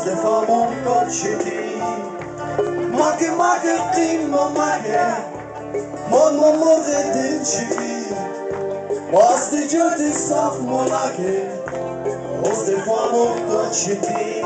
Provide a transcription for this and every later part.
دفاعمون کار شدی مگه قیم و مگه ما مرغ دل چی باز جد صاف ملکه باز دفاعمون کار شدی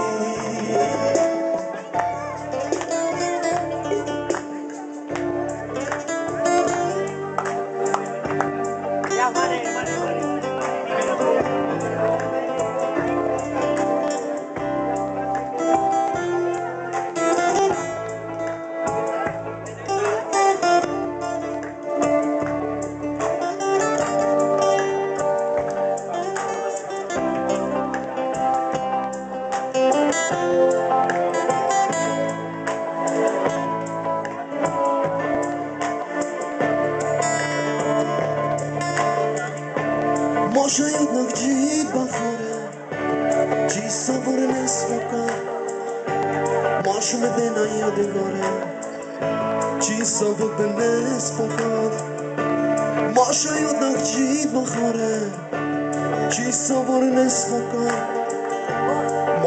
ما شاید نگجید بخوره چی صبر نصف کن ماشون به نیادگاره چی صبر به نصف کن ما شاید نگجید بخوره چی صبر نصف کن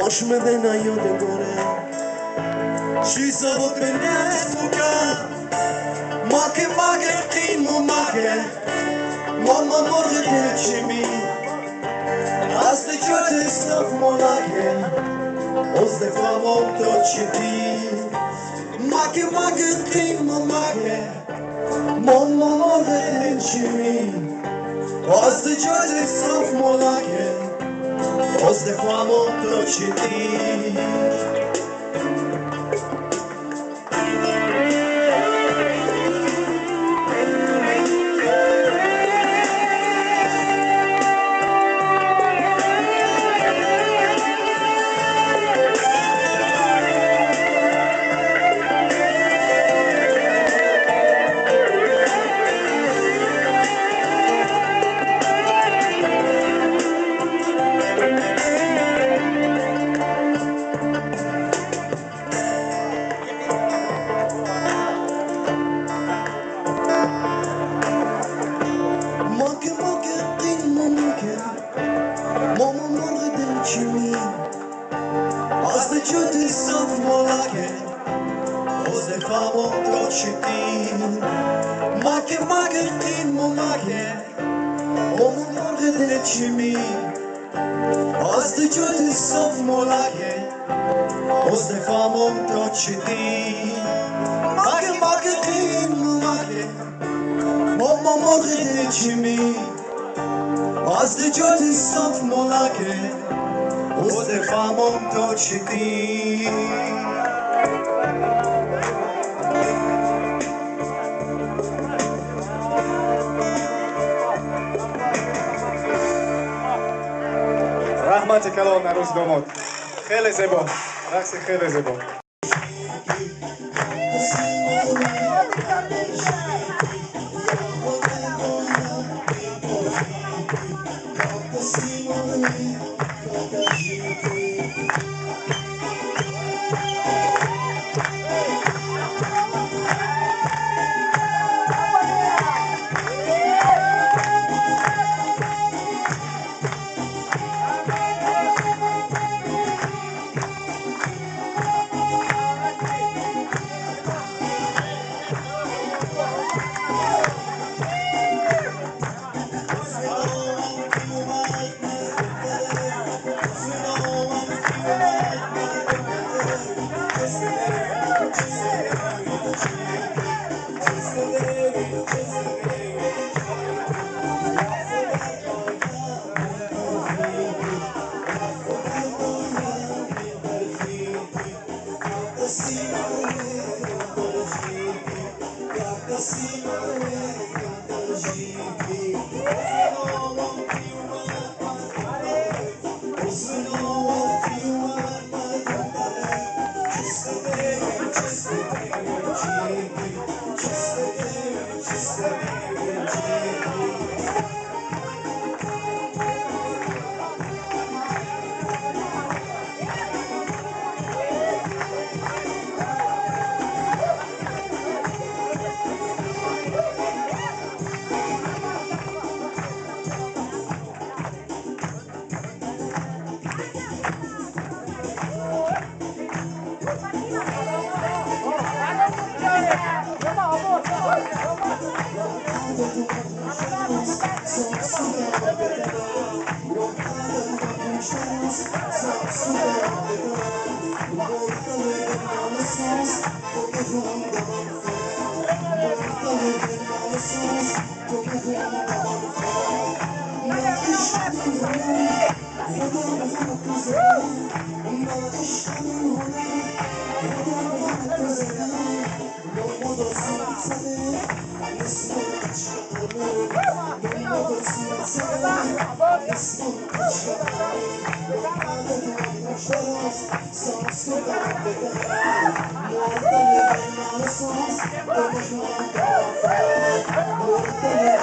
ماشون به نیادگاره چی صبر به نصف کن مگه قیم و مگه ماما مرغ دلچمی از جد صاف ملکه از دفاعمون تو چدی مگه قیم و مگه ماما مرغ دلچمی از جد صاف ملکه از دفاعمون تو چدی ماما مرغ دلچمی از جد صاف ملکه از دفاعمون تو شدی مگه قیم و مگه ماما مرغ دلچمی از جد صاف ملکه از دفاعمون تو شدی مگه قیم و مگه ماما مرغ دلچمی از جد صاف ملکه از دفاعمون تو شدی رحمت کلام عروس داماد خیلی زیبا رقص خیلی زیبا Muerta